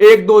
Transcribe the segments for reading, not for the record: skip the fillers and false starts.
1 2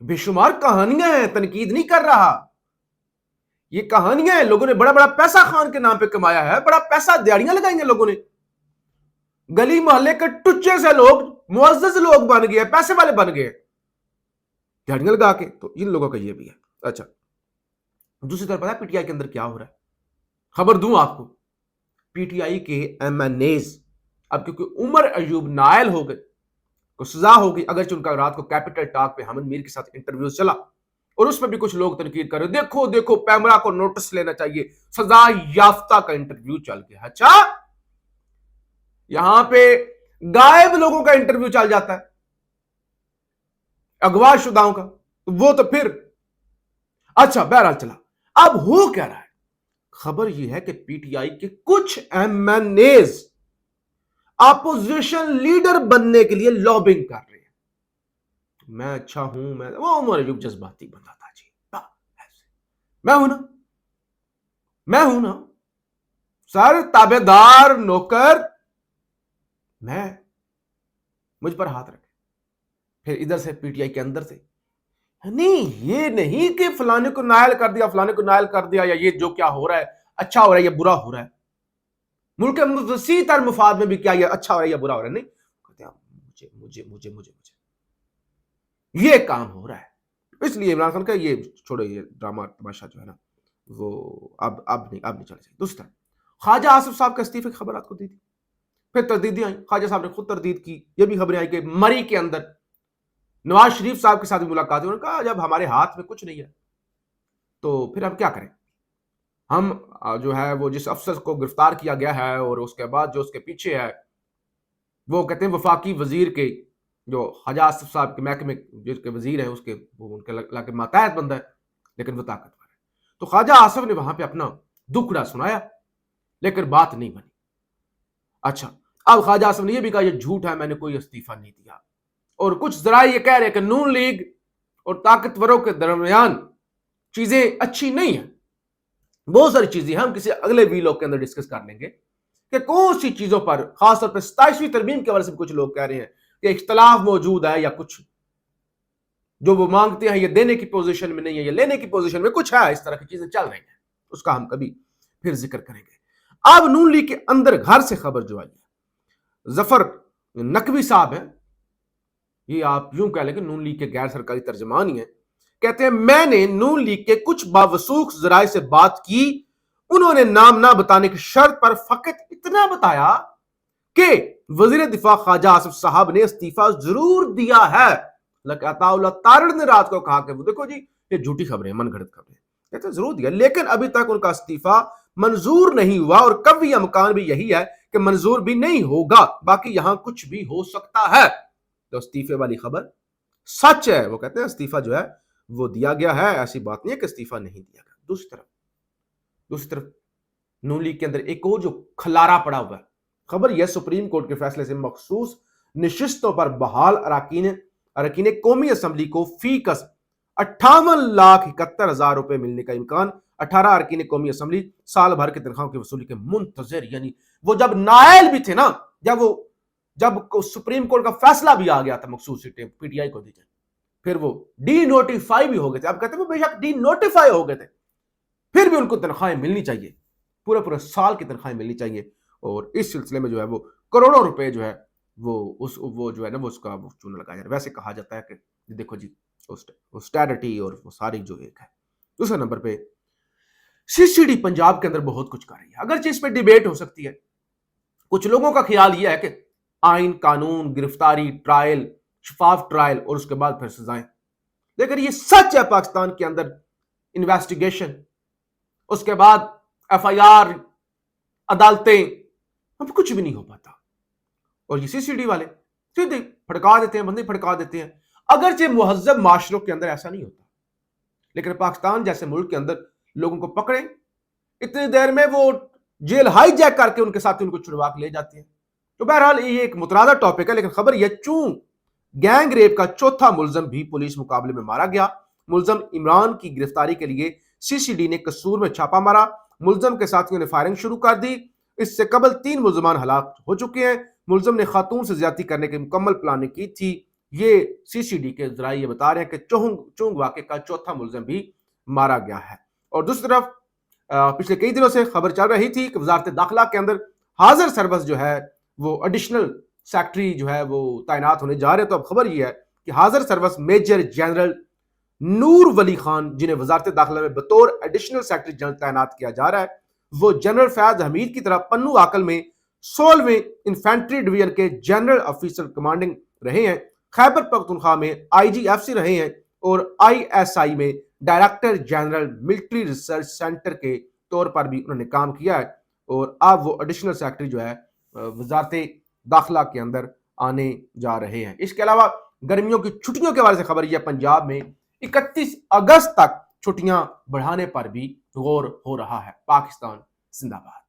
بے شمار کہانیاں ہیں, تنقید نہیں کر رہا, یہ کہانیاں ہیں. لوگوں نے بڑا بڑا پیسہ خان کے نام پہ کمایا ہے, بڑا پیسہ دیہڑیاں لگائیں گے لوگوں نے, گلی محلے کے ٹچے سے لوگ معزز لوگ بن گئے, پیسے والے بن گئے دیہڑیاں لگا کے. تو ان لوگوں کا یہ بھی ہے. اچھا, دوسری طرف پتا ہے پی ٹی آئی کے اندر کیا ہو رہا ہے؟ خبر دوں آپ کو, پی ٹی آئی کے ایم این ایز اب کیونکہ عمر ایوب نائل ہو گئے, کو سزا ہو گئی, اگرچہ ان کا رات کو کیپٹل ٹاک پہ حامد میر کے ساتھ انٹرویو چلا اور اس میں بھی کچھ لوگ تنقید کر رہے, دیکھو دیکھو پیمرا کو نوٹس لینا چاہیے, سزا یافتہ کا انٹرویو چل گیا. اچھا, یہاں پہ غائب لوگوں کا انٹرویو چل جاتا ہے, اغوا شداؤں کا, وہ تو پھر اچھا بہرحال چلا. اب ہو کیا رہا ہے؟ خبر یہ ہے کہ پی ٹی آئی کے کچھ M N As opposition leader بننے کے لیے لابنگ کر رہے ہیں. میں اچھا ہوں, میں وہ عمر ایوب جذباتی بندہ تھا جی, میں ہوں نا سر, تابع دار نوکر, میں مجھ پر ہاتھ رکھے. پھر ادھر سے پی ٹی آئی کے اندر سے نہیں, یہ نہیں کہ فلانے کو نائل کر دیا, فلانے کو نائل کر دیا, یا یہ جو کیا ہو رہا ہے اچھا ہو رہا ہے یا برا ہو رہا ہے, ملک کے وسیع تر مفاد میں بھی کیا یہ اچھا ہو رہا ہے یا برا ہو رہا ہے. نہیں, کہتے ہیں مجھے یہ کام ہو رہا ہے. اس لیے عمران خان کا یہ چھوڑو, یہ ڈرامہ تماشا جو ہے نا وہ اب نہیں چلنا چاہیے. دوسرا, خواجہ آصف صاحب کا استعفے کی خبر آپ کو دی تھی, پھر تردیدیں آئیں, خواجہ صاحب نے خود تردید کی. یہ بھی خبریں آئی کہ مری کے اندر نواز شریف صاحب کے ساتھ بھی ملاقات ہوئی, انہوں نے کہا جب ہمارے ہاتھ میں کچھ نہیں ہے تو پھر ہم کیا کریں, ہم جو ہے وہ جس افسر کو گرفتار کیا گیا ہے اور اس کے بعد جو اس کے پیچھے ہے وہ کہتے ہیں وفاقی وزیر کے, جو خواجہ آصف صاحب کے محکمے جس کے وزیر ہیں اس کے, وہ ان کے ماتحت بندہ ہے لیکن وہ طاقتور ہے. تو خواجہ آصف نے وہاں پہ اپنا دکھڑا سنایا لیکن بات نہیں بنی. اچھا, اب خواجہ آصف نے یہ بھی کہا یہ جھوٹ ہے, میں نے کوئی استعفیٰ نہیں دیا, اور کچھ ذرائع یہ کہہ رہے ہیں کہ نون لیگ اور طاقتوروں کے درمیان چیزیں اچھی نہیں ہیں. بہت ساری چیزیں ہم کسی اگلے ویلوگ کے اندر ڈسکس کر لیں گے کہ کون سی چیزوں پر, خاص طور پہ 27ویں ترمیم کے حوالے سے کچھ لوگ کہہ رہے ہیں کہ اختلاف موجود ہے, یا کچھ جو وہ مانگتے ہیں یہ دینے کی پوزیشن میں نہیں ہے, یا لینے کی پوزیشن میں کچھ ہے, اس طرح کی چیزیں چل رہی ہیں, اس کا ہم کبھی پھر ذکر کریں گے. اب نون لیگ کے اندر گھر سے خبر جو آئی ہے, ظفر نقوی صاحب ہیں, یہ آپ یوں کہہ لیں کہ نون لیگ کے غیر سرکاری ترجمان ہی ہیں, کہتے ہیں میں نے نون لیگ کے کچھ باوثوق ذرائع سے بات کی, انہوں نے نام نہ بتانے کی شرط پر فقط اتنا بتایا کہ وزیر دفاع خواجہ آصف صاحب نے استعفیٰ ضرور دیا ہے. عطا اللہ تارڑ نے رات کو کہا کہ وہ دیکھو جی یہ جھوٹی خبریں, من گھڑت خبریں, کہتے ہیں ضرور دیا لیکن ابھی تک ان کا استعفیٰ منظور نہیں ہوا, اور کبھی امکان بھی یہی ہے کہ منظور بھی نہیں ہوگا, باقی یہاں کچھ بھی ہو سکتا ہے. تو استعفے والی خبر سچ ہے, وہ کہتے ہیں استعفیٰ جو ہے وہ دیا گیا ہے, ایسی بات نہیں ہے کہ استعفیٰ نہیں دیا گیا. دوسری طرف نون لیگ کے اندر ایک اور جو کھلارا پڑا ہوا ہے, خبر یہ سپریم کورٹ کے فیصلے سے مخصوص نشستوں پر بحال اراکین قومی اسمبلی کو فی کس 58,71,000 روپے ملنے کا امکان. 18 اراکین قومی اسمبلی سال بھر کے تنخواہوں کی وصولی کے منتظر, یعنی وہ جب نائل بھی تھے نا, جب سپریم کورٹ کا فیصلہ بھی آ گیا تھا مخصوص سیٹیں پی ٹی آئی کو دی جائیں, پھر وہ ڈی نوٹیفائی بھی ہو گئے تھے. اب کہتے ہیں وہ بے شک ڈی نوٹیفائی ہو گئے تھے, پھر بھی ان کو تنخواہیں ملنی چاہیے, پورے سال کی تنخواہیں ملنی چاہیے, اور اس سلسلے میں جو ہے وہ کروڑوں روپے جو ہے وہ جو ہے نا وہ اس کا چونا لگایا جائے. ویسے کہا جاتا ہے کہ دیکھو جی اسٹیڈٹی اور وہ ساری جو ایک ہے. دوسرے نمبر پہ سی سی ڈی پنجاب کے اندر بہت کچھ کر رہی ہے, اگرچہ اس پہ ڈیبیٹ ہو سکتی ہے. کچھ لوگوں کا خیال یہ ہے کہ آئین, قانون, گرفتاری, ٹرائل, شفاف ٹرائل اور اس کے بعد پھر سزائیں, لیکن یہ سچ ہے پاکستان کے اندر انویسٹیگیشن, اس کے بعد ایف آئی آر, عدالتیں, اب کچھ بھی نہیں ہو پاتا. اور یہ سی سی ڈی والے سیدھے پھڑکا دیتے ہیں, بندے پھڑکا دیتے ہیں. اگرچہ مہذب معاشروں کے اندر ایسا نہیں ہوتا, لیکن پاکستان جیسے ملک کے اندر لوگوں کو پکڑیں, اتنی دیر میں وہ جیل ہائی جیک کر کے ان کے ساتھ ان کو چھڑوا کے لے جاتے ہیں. تو بہرحال یہ ایک مترادہ ٹاپک ہے, لیکن خبر یہ چون گینگ ریپ کا چوتھا ملزم بھی پولیس مقابلے میں مارا گیا. ملزم عمران کی گرفتاری کے لیے سی سی ڈی نے قصور میں چھاپا مارا. ملزم کے ساتھیوں نے فائرنگ شروع کر دی. اس سے قبل 3 ملزمان ہلاک ہو چکے ہیں. ملزم نے خاتون سے زیادتی کرنے کی مکمل پلاننگ کی تھی. یہ سی سی ڈی کے ذرائع یہ بتا رہے ہیں کہ چونگ واقعے کا چوتھا ملزم بھی مارا گیا ہے۔ اور دوسری طرف پچھلے کئی دنوں سے خبر چل رہی تھی کہ وزارت داخلہ کے اندر حاضر سروس جو ہے وہ ایڈیشنل سیکٹری جو ہے وہ تعینات ہونے جا رہے ہیں۔ تو اب خبر یہ ہے کہ حاضر سروس میجر جنرل نور ولی خان، جنہیں وزارت داخلہ میں بطور ایڈیشنل سیکٹری جنرل تعینات کیا جا رہا ہے، وہ جنرل فیاض حمید کی طرح پنو آکل میں 16ویں انفینٹری ڈویژن کے جنرل آفیسر کمانڈنگ رہے ہیں، خیبر پختونخوا میں آئی جی ایف سی رہے ہیں، اور آئی ایس آئی میں director general military research centre کے طور پر بھی انہوں نے کام کیا ہے، اور اب وہ ایڈیشنل سیکٹری جو ہے وزارت داخلہ کے اندر آنے جا رہے ہیں۔ اس کے علاوہ گرمیوں کی چھٹیوں کے بارے سے خبر یہ پنجاب میں 31 اگست تک چھٹیاں بڑھانے پر بھی غور ہو رہا ہے۔ پاکستان زندہ باد۔